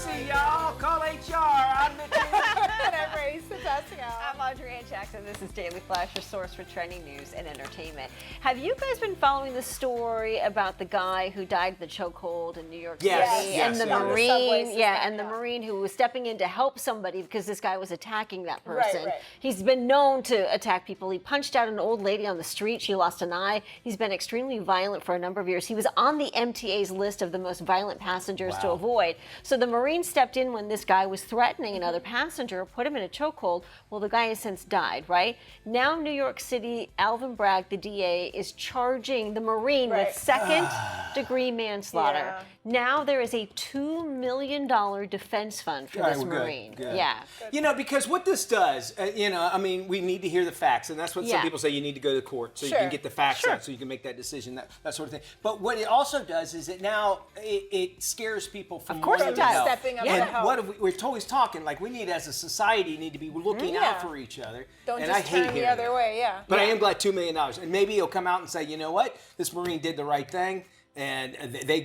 see y'all. Call HR. I'm Mitch English. And I'm Riesa, Pascal. I'm Andrea Jackson. This is Daily Flash, your source for trending news and entertainment. Have you guys been following the story about the guy who died in the chokehold in New York City? Yes, and the yes. Marine, On the subway system, and the Marine who was stepping in to help somebody because this guy was attacking that person. Right. He's been known to attack people. He punched out an old lady on the street. She lost an eye. He's been extremely violent for a number of years. He was on the MTA's list of the most violent passengers to avoid. So the Marine stepped in when this guy was threatening another passenger, put him in a chokehold. Well, the guy has since died, right? Now New York City, Alvin Bragg, the DA, is charging the Marine with second-degree manslaughter. Yeah. Now there is a $2 million defense fund for this Marine. Good. Yeah. You know, because what this does, I mean, we need to hear the facts, and that's what some people say. You need to go to court so you can get the facts out, so you can make that decision, that sort of thing. But what it also does is it now it scares people from course it does. Stepping up to And help. what if we're always talking like we need as a society need to be looking out for each other. Don't and just I hate turn the hearing other that. way, yeah. But I am glad $2 million, and maybe he'll come out and say, you know what, this Marine did the right thing. And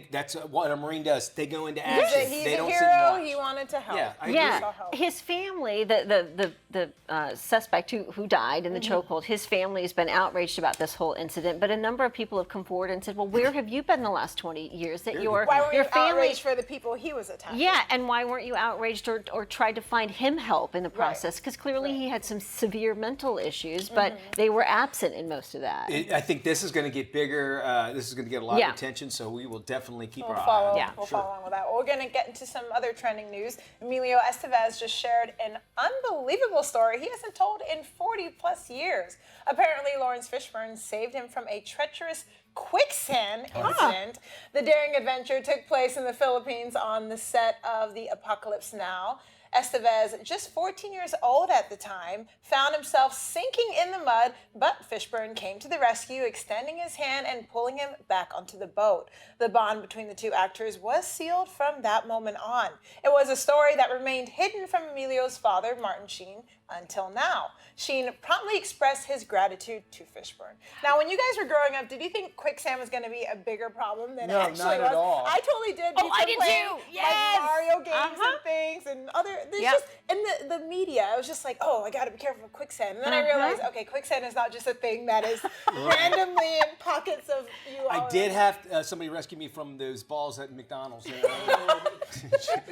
that's what a Marine does. They go into action. He's they a don't hero. sit and watch. He wanted to help. Yeah, I agree. Yeah, his family, the suspect who died in the chokehold, his family has been outraged about this whole incident. But a number of people have come forward and said, "Well, where have you been the last 20 years? That Why weren't you family outraged for the people he was attacking? Yeah, and why weren't you outraged or tried to find him help in the process? Because clearly he had some severe mental issues, but they were absent in most of that. I think this is going to get bigger. This is going to get a lot of attention, so we will definitely keep our eye on it. We'll follow on with that. We're going to get into some other trending news. Emilio Estevez just shared an unbelievable story he hasn't told in 40 plus years. Apparently, Lawrence Fishburne saved him from a treacherous quicksand incident. The daring adventure took place in the Philippines on the set of The Apocalypse Now. Estevez, just 14 years old at the time, found himself sinking in the mud, but Fishburne came to the rescue, extending his hand and pulling him back onto the boat. The bond between the two actors was sealed from that moment on. It was a story that remained hidden from Emilio's father, Martin Sheen, until now. Sheen promptly expressed his gratitude to Fishburne. Now, when you guys were growing up, did you think quicksand was going to be a bigger problem than it actually not was? at all. I totally did. Oh, I did too. Yes. Like Mario games and things and other. There's just in the media. I was just like, oh, I got to be careful with quicksand. And then I realized, okay, quicksand is not just a thing that is randomly in pockets of you. I did have somebody rescue me from those balls at McDonald's. You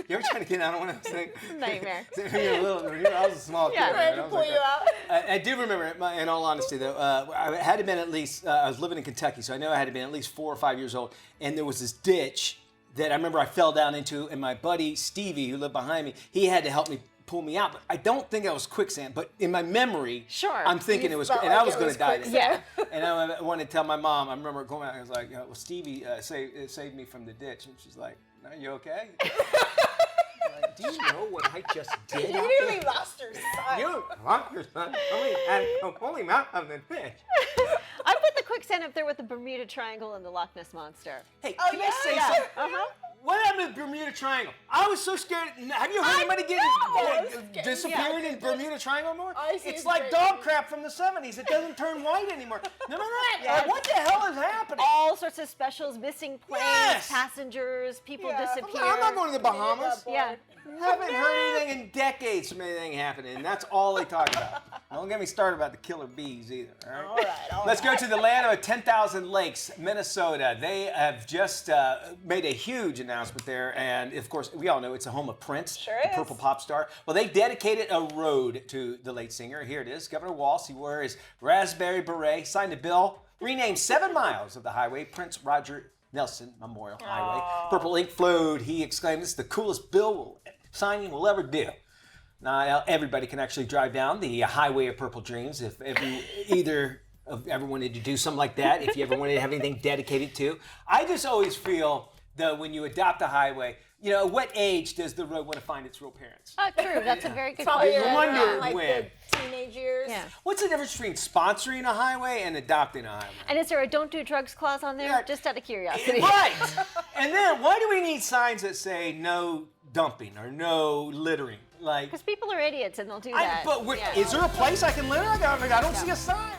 ever trying to get out of one of those things? Nightmare. I was a small kid. Trying to pull you out. I do remember, in all honesty, though, I had to have been at least, I was living in Kentucky, so I know I had to be at least 4 or 5 years old, and there was this ditch that I remember I fell down into, and my buddy Stevie, who lived behind me, he had to help me pull me out. But I don't think that was quicksand, but in my memory, I'm thinking it was, and I was going to die there. Yeah. And I wanted to tell my mom, I remember going out, I was like, well, Stevie saved me from the ditch, and she's like, are you okay? Like, do you know what I just did? You nearly lost your son. You lost your son. I'm pulling him out of the ditch. I put the quicksand up there with the Bermuda Triangle and the Loch Ness Monster. Hey, can I say something? What happened to the Bermuda Triangle? I was so scared. Have you heard anybody disappearing in Bermuda Triangle anymore? It's like dog crap from the 70s. It doesn't turn white anymore. Remember that? Yes. What the hell is happening? All sorts of specials, missing planes, passengers, people disappear. I'm not going to the Bahamas. Yeah. Haven't heard anything in decades from anything happening, and that's all they talk about. Don't get me started about the killer bees either. All right. Let's go to the land of 10,000 lakes, Minnesota. They have just made a huge announcement there, and of course, we all know it's the home of Prince, the purple pop star. Well, they dedicated a road to the late singer. Here it is. Governor Walz, he wore his raspberry beret, signed a bill, renamed 7 miles of the highway Prince Roger Nelson Memorial Highway. Purple ink flowed. He exclaimed, "This is the coolest bill signing we'll ever do." Now, everybody can actually drive down the highway of purple dreams if either of ever wanted to do something like that, if you ever wanted to have anything dedicated to. I just always feel, though, when you adopt a highway, you know, what age does the road want to find its real parents? True. That's a very good Probably question. I wonder like when. the teenage years. Yeah. What's the difference between sponsoring a highway and adopting a highway? And is there a don't do drugs clause on there? Yeah. Just out of curiosity. Right. And then why do we need signs that say no dumping or no littering? Like, Because people are idiots and they'll do that. But is there a place I can litter? I don't see a sign.